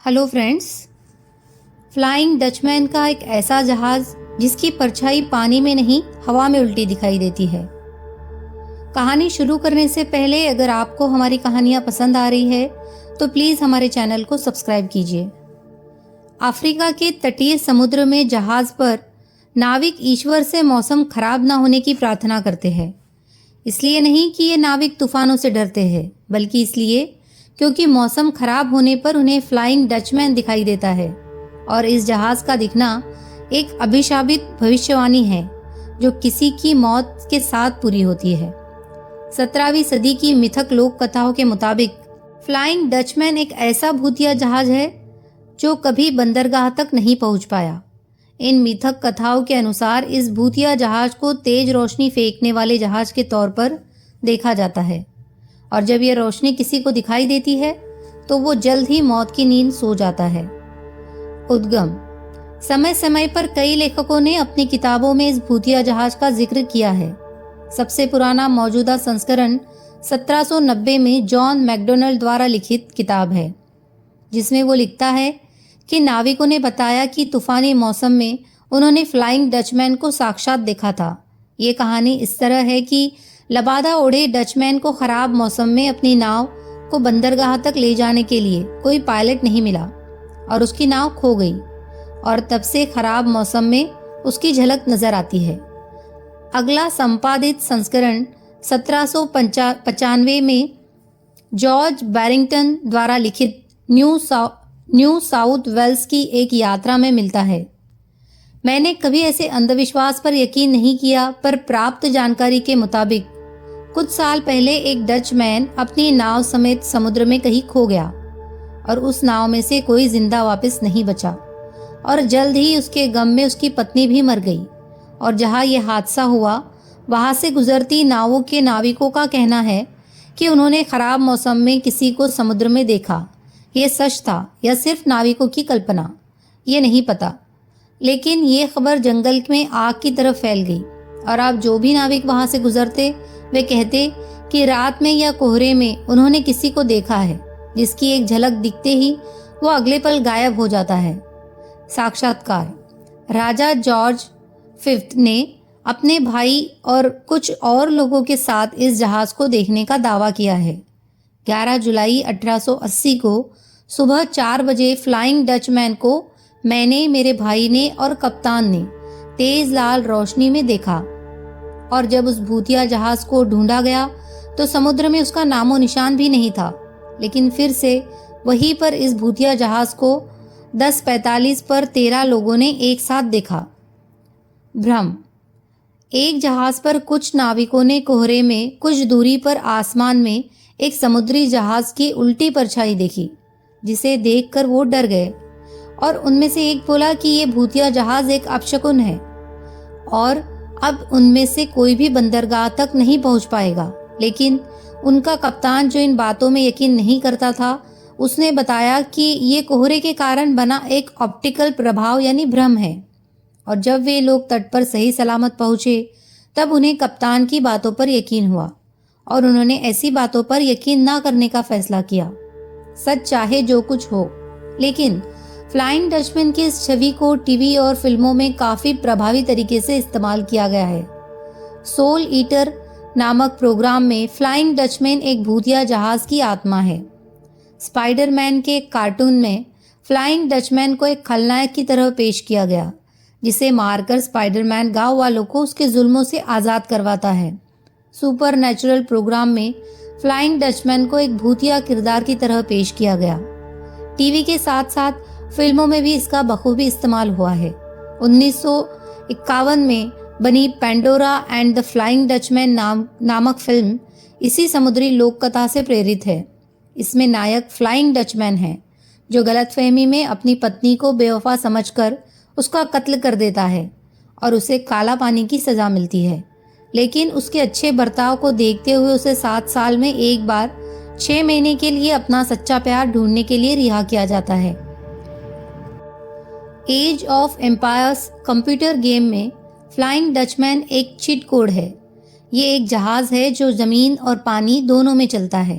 Hello friends. Flying Dutchman का एक ऐसा जहाज जिसकी परछाई पानी में नहीं हवा में उल्टी दिखाई देती है। कहानी शुरू करने से पहले अगर आपको हमारी कहानियाँ पसंद आ रही है तो प्लीज़ हमारे चैनल को सब्सक्राइब कीजिए। अफ्रीका के तटीय समुद्र में जहाज पर नाविक ईश्वर से मौसम खराब ना होने की प्रार्थना करते हैं। इसलिए नहीं कि ये नाविक तूफानों से डरते हैं, बल्कि इसलिए क्योंकि मौसम खराब होने पर उन्हें फ्लाइंग डचमैन दिखाई देता है और इस जहाज का दिखना एक अभिशापित भविष्यवाणी है जो किसी की मौत के साथ पूरी होती है। 17वीं सदी की मिथक लोक कथाओं के मुताबिक फ्लाइंग डचमैन एक ऐसा भूतिया जहाज है जो कभी बंदरगाह तक नहीं पहुंच पाया। इन मिथक कथाओं के अनुसार इस भूतिया जहाज को तेज रोशनी फेंकने वाले जहाज के तौर पर देखा जाता है और जब यह रोशनी किसी को दिखाई देती है तो वो जल्द ही मौत की नींद सो जाता है। उद्गम। समय समय पर कई लेखकों ने अपनी किताबों में इस भूतिया जहाज का जिक्र किया है। सबसे पुराना मौजूदा संस्करण 1790 में जॉन मैकडोनल्ड द्वारा लिखित किताब है, जिसमें वो लिखता है कि नाविकों ने बताया कि तूफानी मौसम में उन्होंने फ्लाइंग डचमैन को साक्षात देखा था। ये कहानी इस तरह है कि लबादा ओढ़े डचमैन को खराब मौसम में अपनी नाव को बंदरगाह तक ले जाने के लिए कोई पायलट नहीं मिला और उसकी नाव खो गई और तब से खराब मौसम में उसकी झलक नजर आती है। अगला संपादित संस्करण 1795 में जॉर्ज बैरिंगटन द्वारा लिखित न्यू साउथ वेल्स की एक यात्रा में मिलता है। मैंने कभी ऐसे अंधविश्वास पर यकीन नहीं किया, पर प्राप्त जानकारी के मुताबिक कुछ साल पहले एक डचमैन अपनी नाव समेत समुद्र में कहीं खो गया और उस नाव में से कोई जिंदा वापस नहीं बचा और जल्द ही उसके गम में उसकी पत्नी भी मर गई। और जहां यह हादसा हुआ वहां से गुजरती नावों के नाविकों का कहना है कि उन्होंने खराब मौसम में किसी को समुद्र में देखा। यह सच था या सिर्फ नाविकों की कल्पना, ये नहीं पता, लेकिन ये खबर जंगल में आग की तरह फैल गई और अब जो भी नाविक वहां से गुजरते वे कहते कि रात में या कोहरे में उन्होंने किसी को देखा है जिसकी एक झलक दिखते ही वो अगले पल गायब हो जाता है। साक्षात्कार। राजा जॉर्ज V ने अपने भाई और कुछ और लोगों के साथ इस जहाज को देखने का दावा किया है। 11 जुलाई 1880 को सुबह 4 बजे फ्लाइंग डचमैन को मैंने, मेरे भाई ने और कप्तान ने तेज लाल रोशनी में देखा और जब उस भूतिया जहाज को ढूंढा गया तो समुद्र में उसका नामो निशान भी नहीं था। लेकिन फिर से वहीं पर इस भूतिया जहाज को 10:45 पर 13 लोगों ने एक साथ देखा। भ्रम। एक जहाज पर कुछ नाविकों ने कोहरे में कुछ दूरी पर आसमान में एक समुद्री जहाज की उल्टी परछाई देखी, जिसे देखकर वो डर गए और उनमें से एक बोला कि ये भूतिया जहाज एक अपशकुन है और अब उनमें से कोई भी बंदरगाह तक नहीं पहुंच पाएगा। लेकिन उनका कप्तान, जो इन बातों में यकीन नहीं करता था, उसने बताया कि ये कोहरे के कारण बना एक ऑप्टिकल प्रभाव यानी भ्रम है। और जब वे लोग तट पर सही सलामत पहुंचे तब उन्हें कप्तान की बातों पर यकीन हुआ और उन्होंने ऐसी बातों पर यकीन ना करने का फैसला किया, सच चाहे जो कुछ हो। लेकिन फ्लाइंग डचमैन की इस छवि को टीवी और फिल्मों में काफी प्रभावी तरीके से इस्तेमाल किया गया है। सोल ईटर नामक प्रोग्राम में फ्लाइंग डचमैन एक भूतिया जहाज की आत्मा है। स्पाइडरमैन के कार्टून में फ्लाइंग डचमैन को एक खलनायक की तरह पेश किया गया, जिसे मारकर स्पाइडरमैन गांव वालों को उसके जुल्मों से आज़ाद करवाता है। सुपर नेचुरल प्रोग्राम में फ्लाइंग डचमैन को एक भूतिया किरदार की तरह पेश किया गया। टीवी के साथ साथ फिल्मों में भी इसका बखूबी इस्तेमाल हुआ है। 1951 में बनी Pandora and the flying Dutchman नामक फिल्म इसी समुद्री लोक कथा से प्रेरित है। इसमें नायक फ्लाइंग डचमैन है जो गलतफहमी में अपनी पत्नी को बेवफा समझकर उसका कत्ल कर देता है और उसे काला पानी की सजा मिलती है। लेकिन उसके अच्छे बर्ताव को देखते हुए उसे 7 साल में एक बार 6 महीने के लिए अपना सच्चा प्यार ढूंढने के लिए रिहा किया जाता है। Age of empires computer game में फ्लाइंग डचमैन एक चीट कोड है। ये एक जहाज है जो जमीन और पानी दोनों में चलता है।